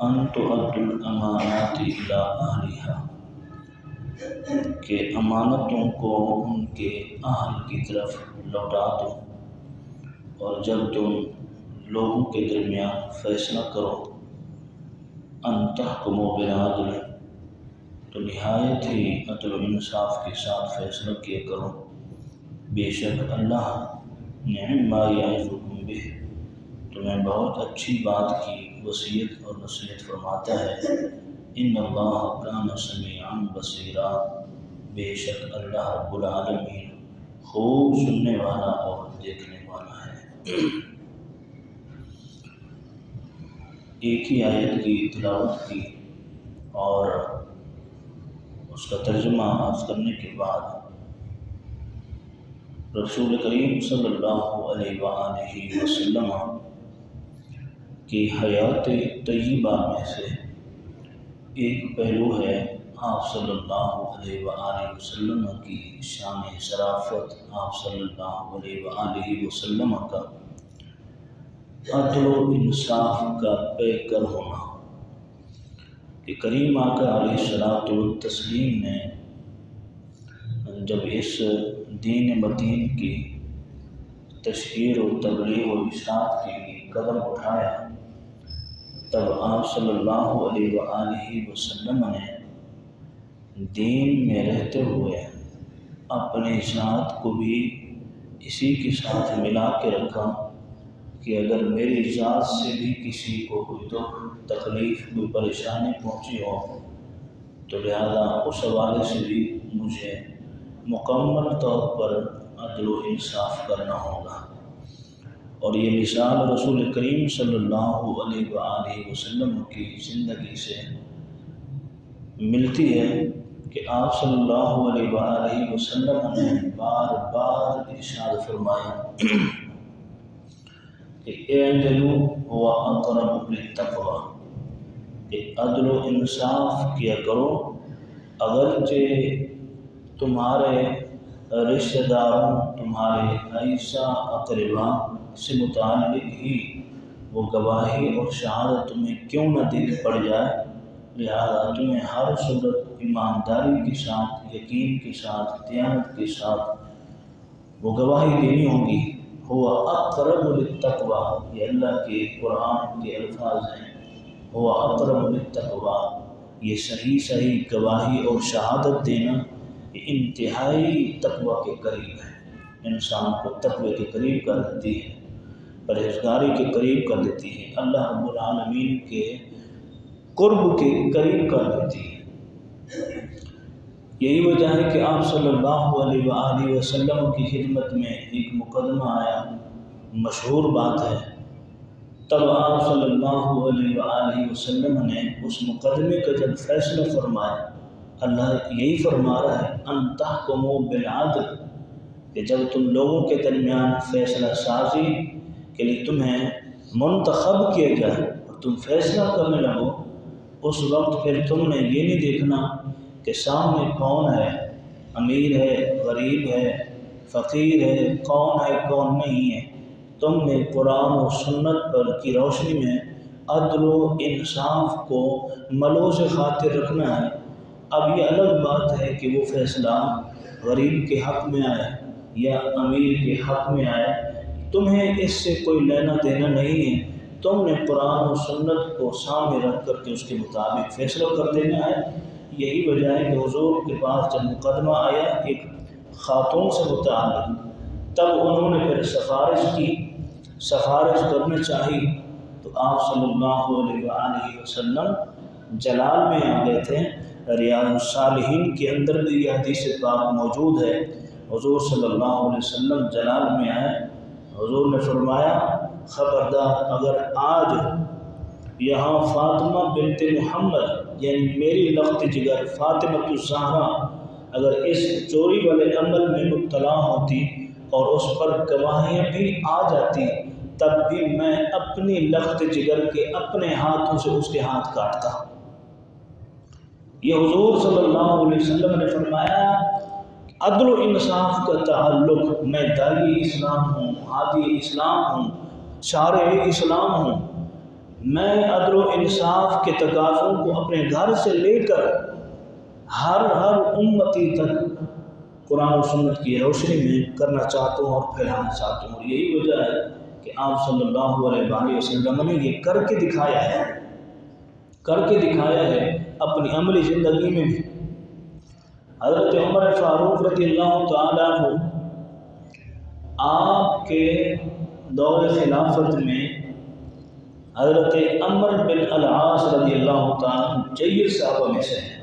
ان تؤدوا الامانات الی اہلھا، کہ امانتوں کو ان کے اہل کی طرف لوٹا دو، اور جب تم لوگوں کے درمیان فیصلہ کرو ان تحکموا بالعدل، تو نہایت ہی عدل و انصاف کے ساتھ فیصلہ کیا کرو، بے شک اللہ نعم ما یعظکم بہ، تمہیں بہت اچھی بات کی وصیت اور نصیحت فرماتا ہے، ان اللہ کان سمیعا بصیرا، بے شک اللہ رب العالمین خوب سننے والا اور دیکھنے والا ہے۔ ایک ہی آیت کی تلاوت کی اور اس کا ترجمہ عرض کرنے کے بعد رسول کریم صلی اللہ علیہ وآلہ وسلم کی حیات طیبہ میں سے ایک پہلو ہے آپ صلی اللہ علیہ وآلہ وسلم کی شان شرافت، آپ صلی اللہ علیہ وآلہ وسلم کا عدل و انصاف کا پیکر ہونا، کہ کریم آقا علیہ الصلوۃ والتسلیم نے جب اس دین متین کی تشہیر و تبلیغ و اشاعت کے لیے قدم اٹھایا، تب آپ صلی اللہ علیہ وآلہ وسلم نے دین میں رہتے ہوئے اپنے ذات کو بھی اسی کے ساتھ ملا کے رکھا کہ اگر میری ذات سے بھی کسی کو کوئی دکھ تکلیف کوئی پریشانی پہنچی ہو تو لہذا اس حوالے سے بھی مجھے مکمل طور پر عدل و انصاف کرنا ہوگا۔ اور یہ مثال رسول کریم صلی اللہ علیہ وآلہ وسلم کی زندگی سے ملتی ہے کہ آپ صلی اللہ علیہ وآلہ وسلم نے بار بار ارشاد فرمایا کہ اعدلوا هو اقرب للتقوی، کہ عدل و انصاف کیا کرو، اگرچہ تمہارے رشتہ داروں تمہارے عیسیٰ اقربا سے متعلق ہی وہ گواہی اور شہادت تمہیں کیوں نہ دینی پڑ جائے، لہذا تمہیں ہر صورت ایمانداری کے ساتھ، یقین کے ساتھ، دیانت کے ساتھ وہ گواہی دینی ہوگی۔ ہوا اقرب للتقوی، یہ اللہ کے قرآن کے الفاظ ہیں، ہوا اقرب للتقوی، یہ صحیح گواہی اور شہادت دینا یہ انتہائی تقوی کے قریب ہے، انسان کو تقوی کے قریب کر دیتی ہے، پرہیزگاری کے قریب کر دیتی ہے، اللہ رب العالمین کے قرب کے قریب کر دیتی ہے۔ یہی وجہ ہے کہ آپ صلی اللہ علیہ وآلہ وسلم کی خدمت میں ایک مقدمہ آیا، مشہور بات ہے، تب آپ صلی اللہ علیہ وآلہ وسلم نے اس مقدمے کا جب فیصلہ فرمایا، اللہ یہی فرما رہا ہے ان تحکموا بالعدل، کہ جب تم لوگوں کے درمیان فیصلہ سازی کے لیے تمہیں منتخب کیا جائے اور تم فیصلہ کرنے لگو، اس وقت پھر تم نے یہ نہیں دیکھنا کہ سامنے کون ہے، امیر ہے، غریب ہے، فقیر ہے، کون ہے کون نہیں ہے، تم نے قرآن و سنت پر کی روشنی میں عدل و انصاف کو ملوث خاطر رکھنا ہے۔ اب یہ الگ بات ہے کہ وہ فیصلہ غریب کے حق میں آئے یا امیر کے حق میں آئے، تمہیں اس سے کوئی لینا دینا نہیں ہے، تم نے قرآن و سنت کو سامنے رکھ کر کے اس کے مطابق فیصلہ کر دینا ہے۔ یہی وجہ ہے کہ حضور کے پاس جب مقدمہ آیا ایک خاتون سے متعلق، تب انہوں نے پھر سفارش کرنا چاہی، تو آپ صلی اللہ علیہ وآلہ وسلم جلال میں آ گئے تھے۔ ریاض الصالحین کے اندر بھی یہ حدیث پاک موجود ہے، حضور صلی اللہ علیہ وسلم جلال میں آئے، حضور نے فرمایا خبردار اگر آج یہاں فاطمہ بنت محمد یعنی میری لخت جگر فاطمہ الزہرا اگر اس چوری والے عمل میں مبتلا ہوتی اور اس پر گواہیاں بھی آ جاتی، تب بھی میں اپنی لخت جگر کے اپنے ہاتھوں سے اس کے ہاتھ کاٹتا۔ یہ حضور صلی اللہ علیہ وسلم نے فرمایا عدل و انصاف کا تعلق، میں داعی اسلام ہوں، ہادی اسلام ہوں، شارع اسلام ہوں، میں عدل و انصاف کے تقاضوں کو اپنے گھر سے لے کر ہر امتی تک قرآن و سنت کی روشنی میں کرنا چاہتا ہوں اور پھیلانا چاہتا ہوں. اور یہی وجہ ہے کہ آپ صلی اللہ علیہ وآلہ وسلم نے یہ کر کے دکھایا ہے اپنی عملی زندگی میں بھی. حضرت عمر فاروق رضی اللہ تعالیٰ عنہ آپ کے دور خلافت میں حضرت عمر بن العاص رضی اللہ تعالیٰ جید صحابہ میں سے ہیں.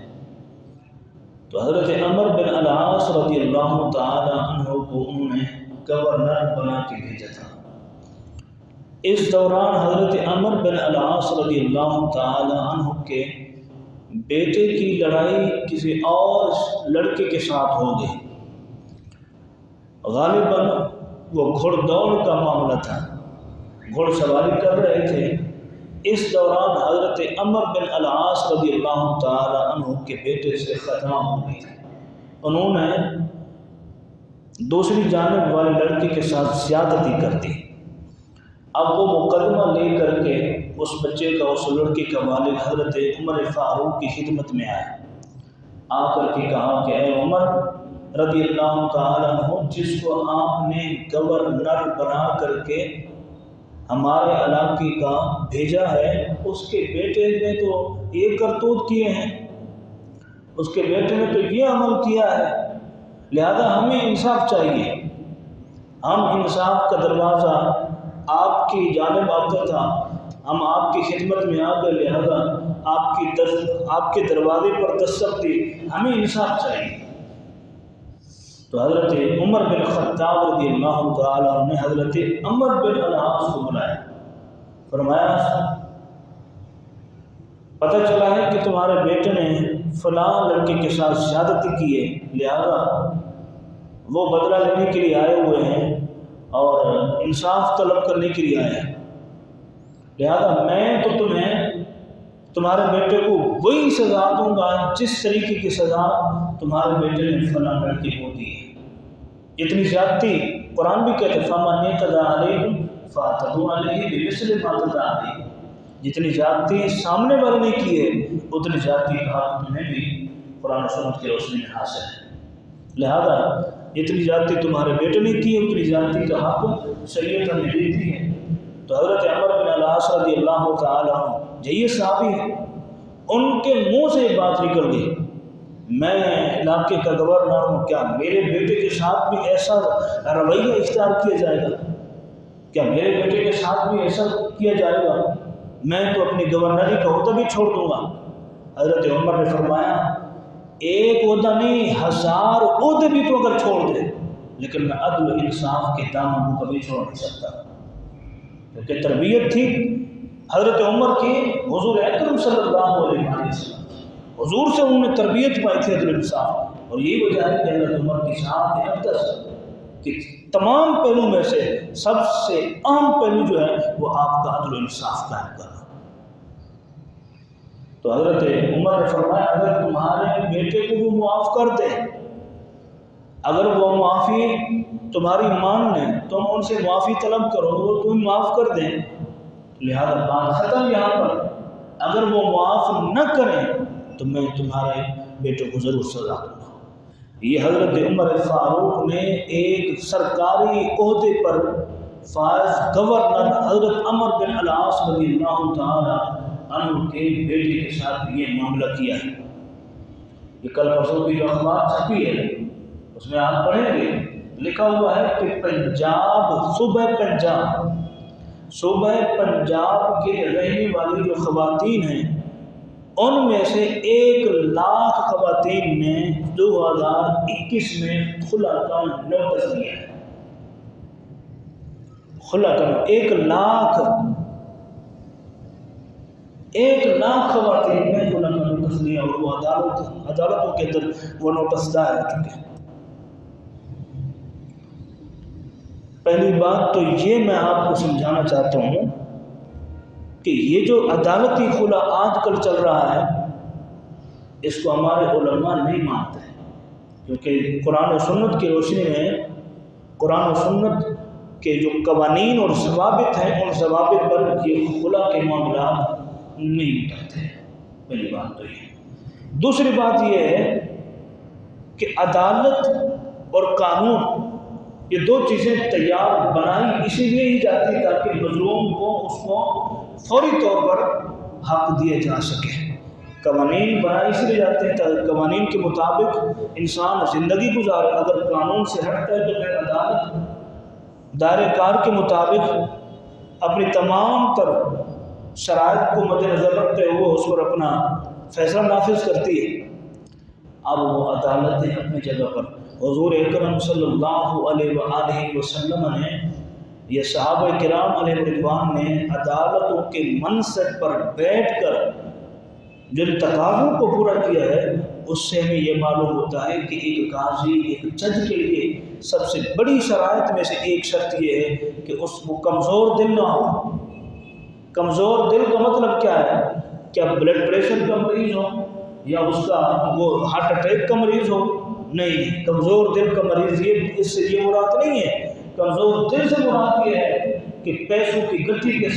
تو حضرت عمر بن العاص رضی اللہ تعالیٰ عنہ کو انہوں نے گورنر بنا کے بھیجا تھا. اس دوران حضرت عمر بن العاص رضی اللہ تعالیٰ عنہ کے بیٹے کی لڑائی کسی اور لڑکے کے ساتھ ہو گئی. غالباً وہ گھڑ دوڑ کا معاملہ تھا، گھڑ سواری کر رہے تھے. اس دوران حضرت عمر بن العاص رضی اللہ تعالیٰ عنہ کے بیٹے سے خطا ہو گئی. انہوں نے دوسری جانب والے لڑکے کے ساتھ زیادتی کر دی. اب وہ مقدمہ لے کر کے اس بچے کا، اس لڑکے کا والد حضرت عمر فاروق کی خدمت میں آئے. آ کر کے کہا کہ اے عمر رضی اللہ تعالیٰ عنہ، جس کو آپ نے گورنر بنا کر کے ہمارے علاقے کا بھیجا ہے، اس کے بیٹے نے تو یہ کرتوت کیے ہیں، اس کے بیٹے نے تو یہ عمل کیا ہے، لہذا ہمیں انصاف چاہیے. ہم انصاف کا دروازہ آپ کی جانب آتا تھا، ہم آپ کی خدمت میں آ گئے، لہذا آپ کے دروازے پر دستک دی، ہمیں انصاف چاہیے. تو حضرت عمر بن خطاب رضی اللہ تعالیٰ نے حضرت عمر بن العاص کو بلایا. فرمایا پتہ چلا ہے کہ تمہارے بیٹے نے فلاں لڑکے کے ساتھ زیادتی کی ہے، لہذا وہ بدلہ لینے کے لیے آئے ہوئے ہیں اور انصاف طلب کرنے کے لیے آئے ہیں، لہذا میں تو تمہارے بیٹے کو وہی سزا دوں گا جس طریقے کی سزا تمہارے بیٹے نے فلاں لڑکے کو دی ہے. اتنی زیادتی قرآن بھی کہتے فَمَنِ اعْتَدَىٰ عَلَيْكُمْ فَاعْتَدُوا عَلَيْهِ بِمِثْلِ مَا اعْتَدَىٰ عَلَيْكُمْ. جتنی زیادتی سامنے والے نے کی ہے اتنی زیادتی کا حق تمہیں بھی قرآن و سنت کی روشنی میں حاصل ہے. لہذا جتنی زیادتی تمہارے بیٹے نے کی ہے اتنی زیادتی کا حق شریعت نے دی دی ہے. تو حضرت عمر بن العاص رضی اللہ تعالیٰ عنہ یہ صحابی ہے، ان کے منہ سے یہ بات نکل گئی، میں علاقے کا گورنر ہوں، کیا میرے بیٹے کے ساتھ بھی ایسا رویہ اختیار کیا جائے گا؟ کیا میرے بیٹے کے ساتھ بھی ایسا کیا جائے گا؟ میں تو اپنی گورنری کا عہدہ بھی چھوڑ دوں گا. حضرت عمر نے فرمایا ایک عہدہ نہیں، 1000 عہدے بھی تو اگر چھوڑ دے، لیکن میں عدل و انصاف کے دامن کو کبھی چھوڑ نہیں سکتا. کیونکہ تربیت تھی حضرت عمر کی حضور اکرم صلی اللہ علیہ وسلم، حضور سے انہوں نے تربیت پائی تھی عدل و انصاف. اور یہی وجہ ہے کہ حضرت عمر کی شہادت اقدس کہ تمام پہلو میں سے سب سے اہم پہلو جو ہے وہ آپ کا عدل و انصاف قائم کرنا. تو حضرت عمر نے فرمایا اگر تمہارے بیٹے کو وہ معاف کر دیں، اگر وہ معافی تمہاری مان لیں، تم ان سے معافی طلب کرو، وہ تمہیں معاف کر دیں، لہذا بات ختم. یہاں پر اگر وہ معاف نہ کریں تو میں تمہارے بیٹے کو ضرور سزا دوں گا. یہ حضرت عمر فاروق نے ایک سرکاری عہدے پر فائز گورنر حضرت عمر بن العاص رضی اللہ تعالی عنہ کے بیٹے کے ساتھ یہ معاملہ کیا ہے. یہ کل پرسوں کی جو اخبار چھپی ہے اس میں آپ پڑھیں گے، لکھا ہوا ہے کہ صوبہ پنجاب کے رہنے والی جو خواتین ہیں ان میں سے 1,00,000 خواتین نے 2021 میں خلا کا نوٹس دیا ہے. خلا کا 1,00,000 خواتین نے خلا کا نوٹس دیا اور وہ عدالتوں کے اندر وہ نوٹس دائر ہو چکے ہیں. پہلی بات تو یہ میں آپ کو سمجھانا چاہتا ہوں کہ یہ جو عدالتی خلا آج کل چل رہا ہے اس کو ہمارے علماء نہیں مانتے ہیں، کیونکہ قرآن و سنت کی روشنی میں قرآن و سنت کہ جو قوانین اور ضوابط ہیں ان ضوابط پر یہ خلا کے معاملات نہیں اترتے. پہلی بات تو یہ. دوسری بات یہ ہے کہ عدالت اور قانون یہ دو چیزیں تیار بنائی اسی لیے ہی جاتی تاکہ مظلوم کو اس کو فوری طور پر حق دیے جا سکے. قوانین بنائی اس لیے جاتے ہیں تاکہ قوانین کے مطابق انسان زندگی گزارے. اگر قانون سے ہٹتا ہے تو پھر عدالت دائرہ کار کے مطابق اپنی تمام تر شرائط کو مد نظر رکھتے ہوئے اس پر اپنا فیصلہ نافذ کرتی ہے. اب وہ عدالتیں اپنی جگہ پر. حضور اکرم صلی اللہ علیہ وآلہ وسلم نے یہ صحابہ کرام علیہ رضوان نے عدالتوں کے منصب پر بیٹھ کر جن تقاضوں کو پورا کیا ہے اس سے ہمیں یہ معلوم ہوتا ہے کہ ایک قاضی ایک جج کے لیے سب سے بڑی شرائط میں سے ایک شرط یہ ہے کہ اس کو کمزور دل نہ ہو. کمزور دل کا مطلب کیا ہے؟ کیا بلڈ پریشر کا مریض ہو یا اس کا وہ ہارٹ اٹیک کا مریض ہو؟ نہیں. کمزور دل کا مریض یہ اس سے یہ مراد نہیں ہے. کمزور دل سے مراد یہ ہے کہ پیسوں کی گٹھی کے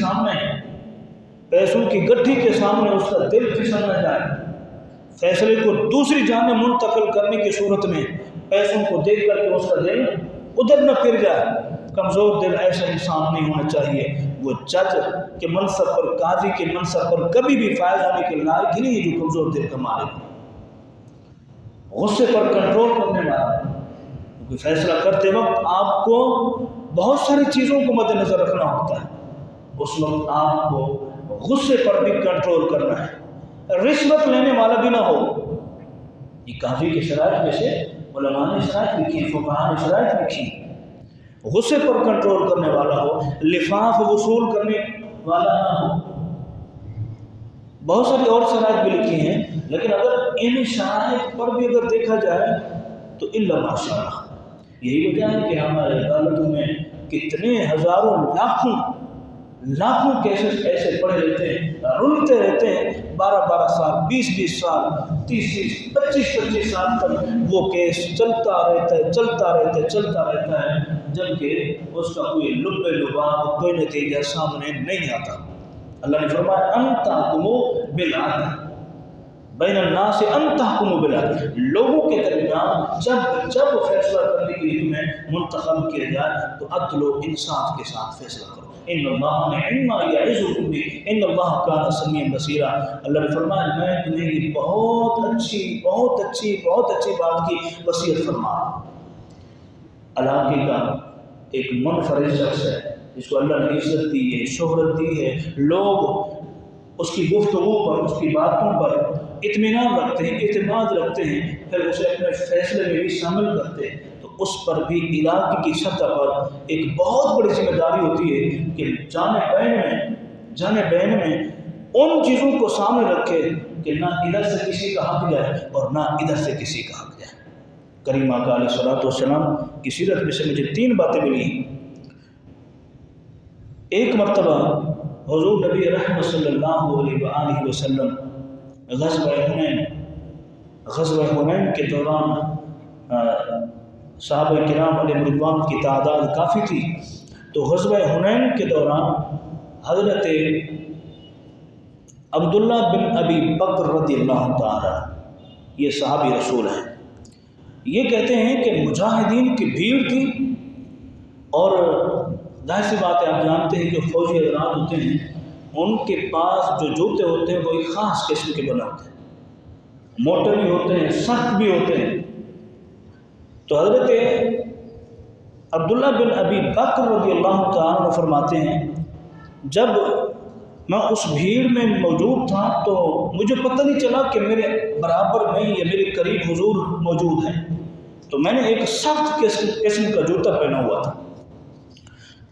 سامنے اس کا دل پھسل نہ جائے. فیصلے کو دوسری جانب منتقل کرنے کی صورت میں پیسوں کو دیکھ کر کے اس کا دل ادھر نہ پھر جائے. کمزور دل ایسا انسان نہیں ہونا چاہیے. وہ جج کے منصب پر قاضی کے منصب پر کبھی بھی فائز ہونے کے لائق ہی نہیں ہے جو کمزور دل کا مالک. غصے پر کنٹرول کرنے والا. کیونکہ فیصلہ کرتے وقت آپ کو بہت ساری چیزوں کو مد نظر رکھنا ہوتا ہے. اس وقت آپ کو غصے پر بھی کنٹرول کرنا ہے. رشوت لینے والا بھی نہ ہو. یہ قاضی کی شرائط میں سے علماء نے شرائط لکھی, فقہاء نے شرائط لکھی. غصے پر کنٹرول کرنے والا ہو, لفاف وصول کرنے والا نہ ہو. بہت ساری اور شرائط بھی لکھی ہیں, لیکن اگر ان شرائط پر بھی اگر دیکھا جائے تو الا ماشاءاللہ. یہی وجہ ہے کہ ہمارے عدالتوں میں کتنے ہزاروں لاکھوں کیسز ایسے پڑے رہتے ہیں, رلتے رہتے ہیں. 12 سال, 20 سال, 30 25 سال تک وہ کیس چلتا رہتا ہے جبکہ اس کا کوئی لب لباب کوئی نتیجہ سامنے نہیں آتا. اللہ نے فرمایا ان تحکموا بالعدل بین الناس, ان تحکموا بالعدل. لوگوں کے درمیان جب فیصلہ کرنے کے لیے تمہیں منتخب کیا جائے تو عدل و انصاف کے ساتھ فیصلہ کرو. ان اللہ نعم ما یعظکم بہ ان اللہ کان سمیعا بصیرا. اللہ نے فرمایا میں تمہیں یہ بہت اچھی بات کی وصیت فرما رہا ہوں. علاقے کا ایک منفرد شخص ہے جس کو اللہ نے عزت دی ہے, شہرت دی ہے, لوگ اس کی گفتگو پر, اس کی باتوں پر اطمینان رکھتے ہیں, اعتماد رکھتے ہیں, پھر اسے اپنے فیصلے میں بھی شامل کرتے ہیں. تو اس پر بھی علاقے کی سطح پر ایک بہت بڑی ذمہ داری ہوتی ہے کہ جانے بین میں ان چیزوں کو سامنے رکھے کہ نہ ادھر سے کسی کا حق جائے اور نہ ادھر سے کسی کا حق جائے. کریم آقا علیہ الصلوۃ والسلام کی سیرت میں سے مجھے 3 باتیں ملی. ایک مرتبہ حضور نبی رحمت صلی اللہ علیہ وآلہ وسلم غزوہ حنین کے دوران صحابہ کرام علیہ رضوان کی تعداد کافی تھی. تو غزوہ حنین کے دوران حضرت عبداللہ بن ابی بکر رضی اللہ تعالی, یہ صحابی رسول ہیں, یہ کہتے ہیں کہ مجاہدین کی بھیڑ تھی اور ظاہر سی بات ہے آپ جانتے ہیں کہ فوجی حضرات ہوتے ہیں ان کے پاس جو جوتے ہوتے ہیں وہ ایک خاص قسم کے بنا ہوتے ہیں, موٹے بھی ہوتے ہیں, سخت بھی ہوتے ہیں. تو حضرت عبداللہ بن ابی بکر رضی اللہ تعالیٰ فرماتے ہیں جب میں اس بھیڑ میں موجود تھا تو مجھے پتہ نہیں چلا کہ میرے برابر میں یا میرے قریب حضور موجود ہیں. تو میں نے ایک سخت قسم کا جوتا پہنا ہوا تھا.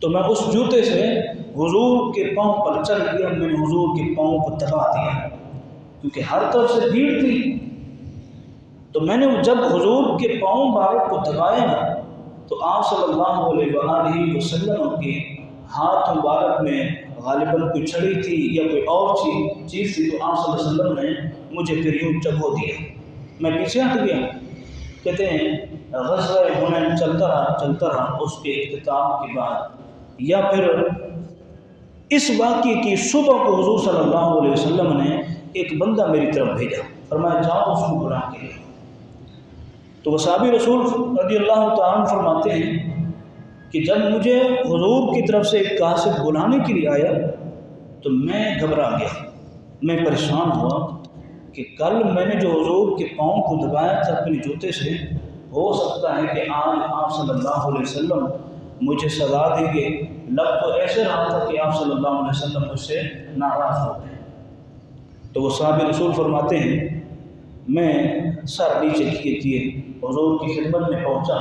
تو میں اس جوتے سے حضور کے پاؤں پر چل گیا, میں نے حضور کے پاؤں کو دبا دیا کیونکہ ہر طرف سے بھیڑ تھی. تو میں نے جب حضور کے پاؤں مبارک کو دبایا نا تو آپ صلی اللہ علیہ وآلہ وسلم کے ہاتھ مبارک میں غالباً کوئی چھڑی تھی یا کوئی اور چیز تھی. تو آپ صلی اللہ علیہ وسلم نے مجھے پھر یوں چبو دیا, میں پیچھے ہٹ گیا. کہتے ہیں غزوہ حنین چلتا رہا. اس کے اختتام کے بعد یا پھر اس واقعے کی صبح کو حضور صلی اللہ علیہ وسلم نے ایک بندہ میری طرف بھیجا، فرمایا جاؤ اس کو بلا کے لے۔ تو وہ صحابی رسول رضی اللہ تعالیٰ عنہ فرماتے ہیں کہ جب مجھے حضور کی طرف سے ایک قاصد بلانے کے لیے آیا تو میں گھبرا گیا، میں پریشان ہوا کہ کل میں نے جو حضور کے پاؤں کو دبایا تھا اپنے جوتے سے، ہو سکتا ہے کہ آج آپ صلی اللہ علیہ وسلم مجھے سزا دیں گے۔ لگ تو ایسے رہا تھا کہ آپ صلی اللہ علیہ وسلم مجھ سے ناراض ہو گئے۔ تو وہ صحابی رسول فرماتے ہیں میں سر نیچے کیے کیے حضور کی خدمت میں پہنچا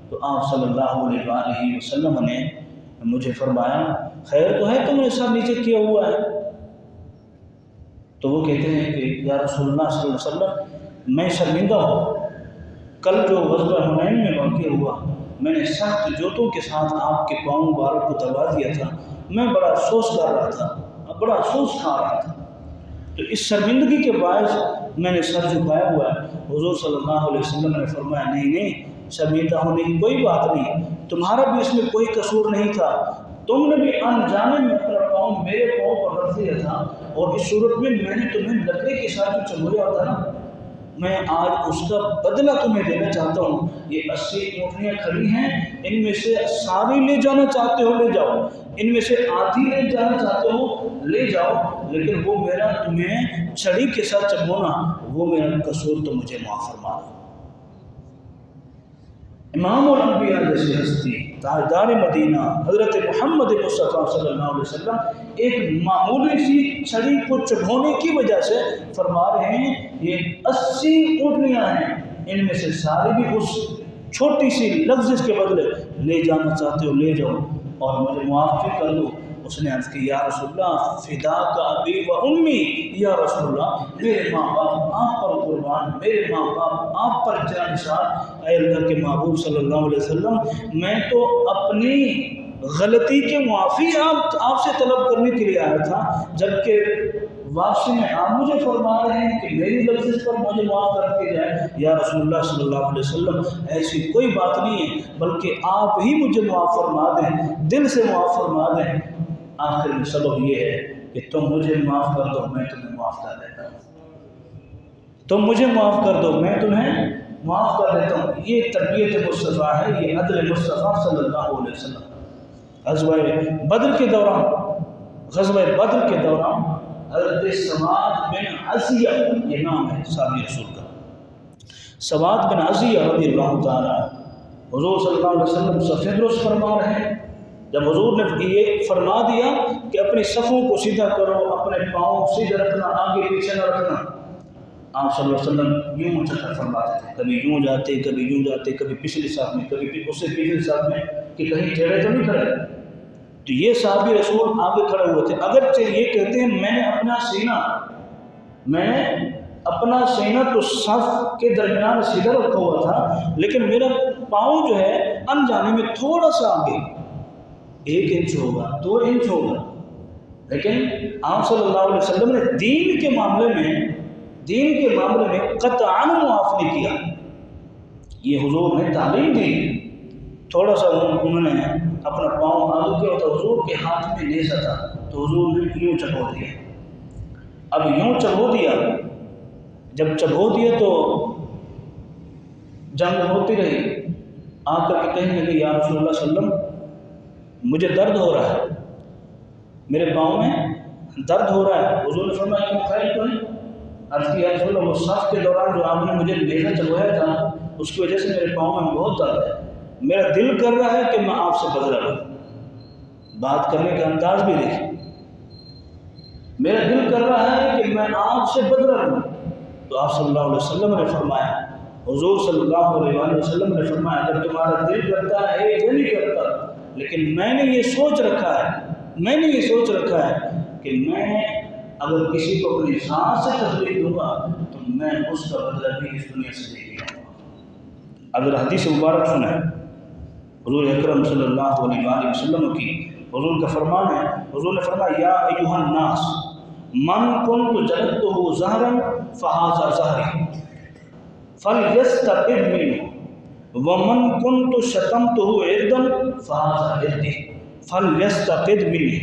تو آپ صلی اللہ علیہ وآلہ وسلم نے مجھے فرمایا خیر تو ہے تم نے سر نیچے کیا ہوا ہے؟ تو وہ کہتے ہیں کہ یا رسول اللہ صلی اللہ علیہ وسلم میں شرمندہ ہوں، کل جو غزوہ حنین میں واقع ہوا میں نے سخت جوتوں کے ساتھ آپ کے پاؤں مبارک کو دبا دیا تھا، میں بڑا افسوس کر رہا تھا، بڑا افسوس کھا رہا تھا، تو اس شرمندگی کے باعث میں نے سر جھکایا ہوا ہے۔ حضور صلی اللہ علیہ وسلم نے فرمایا نہیں شرمندہ ہونے کی کوئی بات نہیں، تمہارا بھی اس میں کوئی قصور نہیں تھا، تم نے بھی انجانے میں اپنا پاؤں میرے پاؤں پر رکھ دیا تھا، اور اس صورت میں نے تمہیں لکڑی کے ساتھ جو چمویا تھا نا، میں آج اس کا بدلہ تمہیں دینا چاہتا ہوں۔ یہ 80 اونٹنیاں کھڑی ہیں، ان میں سے ساری لے جانا چاہتے ہو لے جاؤ، ان میں سے آدھی لے جانا چاہتے ہو لے جاؤ، لیکن وہ میرا تمہیں چھڑی کے ساتھ چمونا وہ میرا قصور تو مجھے معاف فرما دو۔ امام الانبیاء جیسی ہستی تاجدار مدینہ حضرت محمد مصطفیٰ صلی اللہ علیہ وسلم ایک معمولی سی چھڑی کو چبھونے کی وجہ سے فرما رہے ہیں یہ 80 اونٹنیاں ہیں، ان میں سے ساری بھی اس چھوٹی سی لفظ کے بدلے لے جانا چاہتے ہو لے جاؤ اور مجھے معاف بھی کر دو۔ اس نے عرض کی یا رسول اللہ فداک ابی و امی، یا رسول اللہ میرے ماں باپ آپ پر قربان، میرے ماں باپ آپ پر جانشان، اے اللہ کے محبوب صلی اللہ علیہ وسلم میں تو اپنی غلطی کے معافی آپ سے طلب کرنے کے لیے آیا تھا، جبکہ واپسی میں آپ مجھے فرما رہے ہیں کہ میری لفظ پر مجھے معاف کر کے جائے۔ یا رسول اللہ صلی اللہ علیہ وسلم ایسی کوئی بات نہیں ہے، بلکہ آپ ہی مجھے معاف فرما دیں، دل سے معاف فرما دیں۔ آخر میں سبب یہ ہے کہ تم مجھے معاف کر دو میں تمہیں معاف کر دیتا ہوں، تم مجھے معاف کر دو میں تمہیں معاف کر دیتا ہوں۔ یہ تربیت مصطفیٰ ہے، یہ عدل مصطفیٰ صلی اللہ علیہ وسلم۔ غزوہ بدر کے دوران حضرت سواد بن عزیہ، یہ نام ہے صحابی رسول کا، سواد بن عزیہ رضی اللہ تعالیٰ حضور صلی اللہ علیہ وسلم صفیں درست فرما رہے ہیں۔ جب حضور نے یہ فرما دیا کہ اپنی صفوں کو سیدھا کرو، اپنے پاؤں سیدھے رکھنا، آگے پیچھے نہ رکھنا، آپ صلی اللہ علیہ وسلم یوں چکر فرماتے تھے، کبھی یوں جاتے کبھی یوں جاتے، کبھی پچھلی صف میں کبھی اس سے پچھلی صف میں، کہ کہیں ٹیڑھے تو نہیں کھڑے۔ تو یہ صحابی رسول آگے کھڑے ہوئے تھے، اگرچہ یہ کہتے ہیں میں نے اپنا سینہ تو صف کے درمیان سیدھا رکھا ہوا تھا، لیکن میرا پاؤں جو ہے انجانے میں تھوڑا سا آگے 1 انچ ہوگا 2 انچ ہوگا، لیکن آپ صلی اللہ علیہ وسلم نے دین کے معاملے میں قطعاً معاف نہیں کیا۔ یہ حضور نے تعلیم دی، تھوڑا سا انہوں نے اپنا پاؤں آگے کیا تو حضور کے ہاتھ میں نیزہ تھا، تو حضور نے یوں چبھو دیا۔ اب یوں چبھو دیا، جب چبھو دیا تو جنگ ہوتی رہی، آ کر کے کہنے لگے یا رسول اللہ صلی اللہ علیہ وسلم مجھے درد ہو رہا ہے، میرے پاؤں میں درد ہو رہا ہے۔ حضور نے فرمایا کہ خیر تو ہے؟ عرض کی یا رسول اللہ وہ صف کے دوران جو آپ نے مجھے نیزہ چبھوایا تھا اس کی وجہ سے میرے پاؤں میں بہت درد ہے، میرا دل کر رہا ہے کہ میں آپ سے بدلہ لوں۔ بات کرنے کا انداز بھی دیکھیں، میرا دل کر رہا ہے کہ میں آپ سے بدلہ لوں۔ تو آپ صلی اللہ علیہ وسلم نے فرمایا، حضور صلی اللہ علیہ وسلم نے فرمایا اگر تمہارا دل کرتا ہے یہ نہیں کرتا، لیکن میں نے یہ سوچ رکھا ہے کہ میں اگر کسی کو اپنی جان سے تکلیف دوں گا تو میں اس کا بدلہ بھی اس دنیا سے لے کے آؤں گا۔ اگر حدیث مبارک سنیں حضور اکرم صلی اللہ علیہ وسلم کی، حضور کا فرمان ہے، حضور نے فرمایا یا ایھا الناس من کنت جلدتہ ظہرا فہذا ظہری فلیستقم منہ ومن کنت شتمتہ عرضا فہذا عرضی۔ فلیستقد منی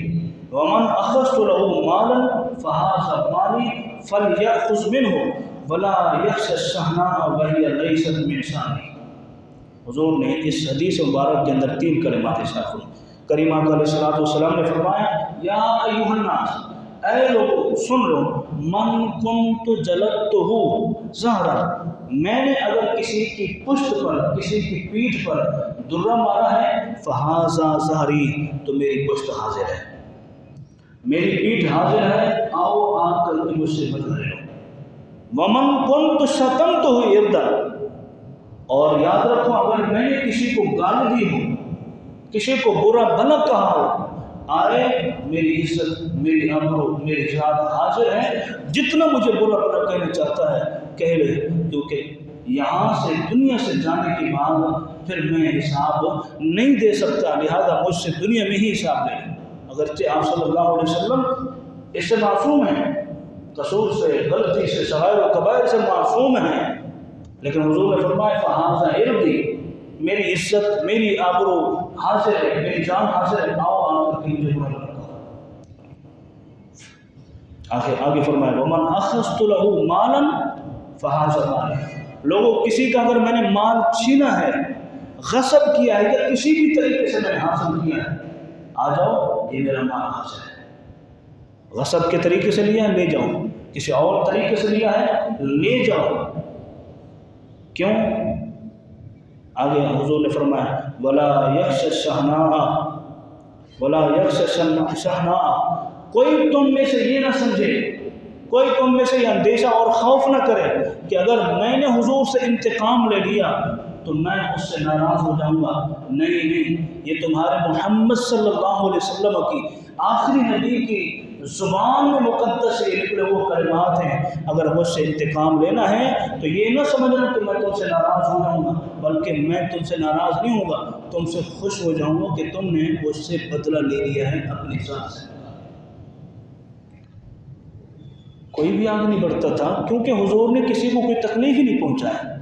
ومن اخذت له مالا فهذا مالی فلیأخذ منه ولا یخشى الشحناء وهي لیست من شانی۔ حضور نے اس حدیث مبارک کے اندر 3 کلمات ارشاد فرمائے۔ کریم آقا علیہ الصلوۃ والسلام نے فرمایا یا ایھا الناس، اے لوگو سن لو، من کنت جلدتہ زہرا، میں نے اگر کسی کی پشت پر، کسی کی پیٹھ پر درہ مارا ہے، فہذا ظہری، تو میری پشت حاضر ہے، میری پیٹھ حاضر ہے، آؤ آ کر کے مجھ سے بدلہ لے لو۔ ومن کنت شتمتہ اردا، اور یاد رکھو اگر میں نے کسی کو گال دی ہو، کسی کو برا بھلا کہا ہو، آئے میری عزت، میری آبرو، میری ذات حاضر ہے، جتنا مجھے برا بھلا کہنا چاہتا ہے کہہ لے، کیونکہ یہاں سے دنیا سے جانے کے بعد پھر میں حساب نہیں دے سکتا، لہذا مجھ سے دنیا میں ہی حساب لے۔ اگرچہ آپ صلی اللہ علیہ وسلم اس سے معصوم ہیں، قصور سے، غلطی سے، صغائر و کبائر سے معصوم ہیں، لیکن حضور نے فرمایا فہذا عرضی، میری عزت، میری آبرو حاضر ہے، میری جان حاضر ہے، آؤ آ کر کے مجھے برا بھلا کہو۔ آگے فرمایا ومن اخذت له مالا فهذا مالی، لوگوں کسی کا اگر میں نے مال چھینا ہے، غصب کیا ہے، یا کسی بھی طریقے سے میں نے حاصل کیا ہے، آ جاؤ یہ میرا مال حاصل ہے۔ غصب کے طریقے سے لیا ہے، لے جاؤ، کسی اور طریقے سے لیا ہے، لے جاؤ۔ کیوں؟ آگے حضور نے فرمایا ولا یخشى الشحناء، ولا یخشى الشحناء، کوئی تم میں سے یہ نہ سمجھے، کوئی تم میں سے یہ اندیشہ اور خوف نہ کرے کہ اگر میں نے حضور سے انتقام لے لیا تو میں اس سے ناراض ہو جاؤں گا۔ نہیں، یہ تمہارے محمد صلی اللہ علیہ وسلم کی آخری نبی کی زبان میں مقدس سے نکلے وہ کلمات ہیں، اگر مجھ سے انتقام لینا ہے تو یہ نہ سمجھنا کہ میں تم سے ناراض ہو جاؤں گا، بلکہ میں تم سے ناراض نہیں ہوں گا، تم سے خوش ہو جاؤں گا کہ تم نے مجھ سے بدلہ لے لیا ہے اپنی ذات سے۔ کوئی بھی آگے نہیں بڑھتا تھا کیونکہ حضور نے کسی کو کوئی تکلیف ہی نہیں پہنچایا۔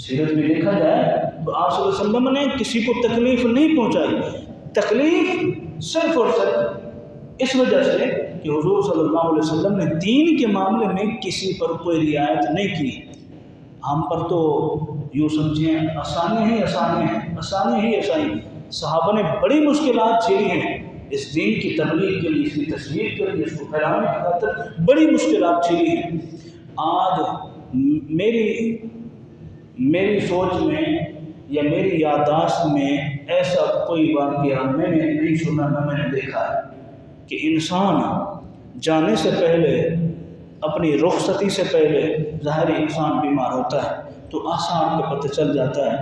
سیرت میں دیکھا جائے تو آپ صلی اللہ علیہ وسلم نے کسی کو تکلیف نہیں پہنچائی، تکلیف صرف اور صرف اس وجہ سے کہ حضور صلی اللہ علیہ وسلم نے دین کے معاملے میں کسی پر کوئی رعایت نہیں کی۔ ہم پر تو یوں سمجھیں آسانی ہی آسانی ہیں، آسانی ہی آسانی۔ صحابہ نے بڑی مشکلات جھیلی ہیں اس دین کی تبلیغ کے لیے، اس کی تشہیر کے لیے، اس کو پھیلانے کی خاطر بڑی مشکلات جھیلی ہیں۔ آج میری سوچ میں یا میری یادداشت میں ایسا کوئی واقعہ میں نے نہیں سنا، نہ میں نے دیکھا ہے کہ انسان جانے سے پہلے، اپنی رخصتی سے پہلے، ظاہری انسان بیمار ہوتا ہے تو آسان کو پتہ چل جاتا ہے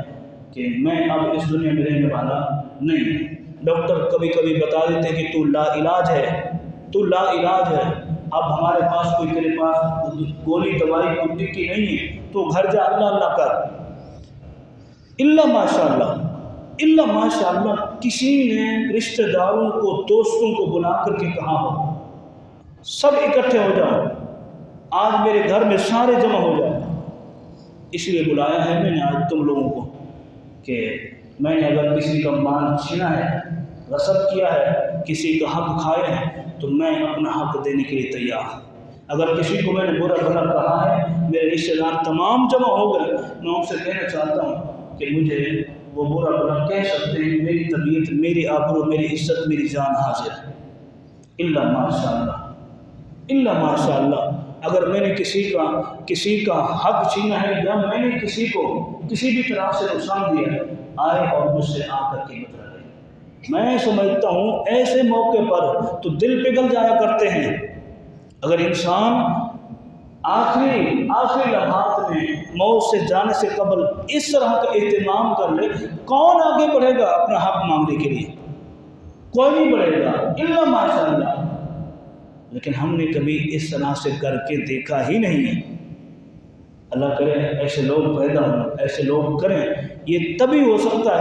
کہ میں اب اس دنیا میں رہنے والا نہیں۔ ڈاکٹر کبھی کبھی بتا دیتے ہیں کہ تو لا علاج ہے، تو لا علاج ہے، اب ہمارے پاس کوئی، تیرے پاس گولی دوائی کچھ کی نہیں ہے، تو گھر جا اللہ اللہ کر۔ اللہ ماشاء اللہ کسی نے رشتہ داروں کو، دوستوں کو بلا کر کے کہا ہو سب اکٹھے ہو جاؤ، آج میرے گھر میں سارے جمع ہو جاؤ، اس لیے بلایا ہے میں نے آج تم لوگوں کو کہ میں نے اگر کسی کا مال چھینا ہے، غصب کیا ہے، کسی کا حق کھائے ہیں تو میں اپنا حق دینے کے لیے تیار ہوں۔ اگر کسی کو میں نے برا بھلا کہا ہے، میرے رشتہ دار تمام جمع ہو گئے، میں ان سے کہنا چاہتا ہوں کہ مجھے وہ برا بھلا کہہ سکتے ہیں، میری طبیعت، میری آبرو، میری عزت، میری جان حاضر ہے۔ اللہ ماشاء اللہ اگر میں نے کسی کا حق چھینا ہے یا میں نے کسی کو کسی بھی طرح سے نقصان دیا ہے، آئے اور مجھ سے آ کر کے بدلہ لے۔ میں سمجھتا ہوں ایسے موقع پر تو دل پگھل جایا کرتے ہیں۔ اگر انسان آخری لمحات میں موت سے جانے سے قبل اس طرح کا اہتمام کر لے، کون آگے بڑھے گا اپنا حق مانگنے کے لیے؟ کوئی نہیں بڑھے گا، الا ماشاء اللہ۔ لیکن ہم نے کبھی اس طرح سے کر کے دیکھا ہی نہیں ہے۔ اللہ کرے ایسے لوگ پیدا ہوں، ایسے لوگ کریں۔ یہ تبھی ہو سکتا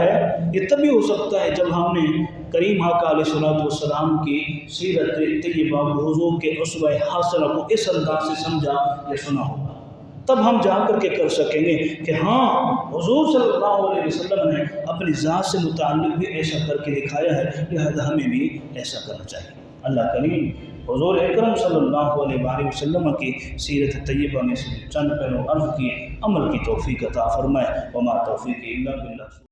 ہے جب ہم نے کریم آقا علیہ الصلوۃ والسلام کی سیرت طیبہ، حضور کے اسوہ حسنہ کو اس انداز سے سمجھا یا سنا ہوگا۔ تب ہم جا کر کے کر سکیں گے کہ ہاں حضور صلی اللہ علیہ وسلم نے اپنی ذات سے متعلق بھی ایسا کر کے دکھایا ہے، لہذا ہمیں بھی ایسا کرنا چاہیے۔ اللہ کریم حضور اکرم صلی اللہ علیہ وآلہ وسلم کی سیرت طیبہ میں سے چند پہلو عرض کیے عمل کی توفیق عطا فرمائے، وما توفیق الا باللہ۔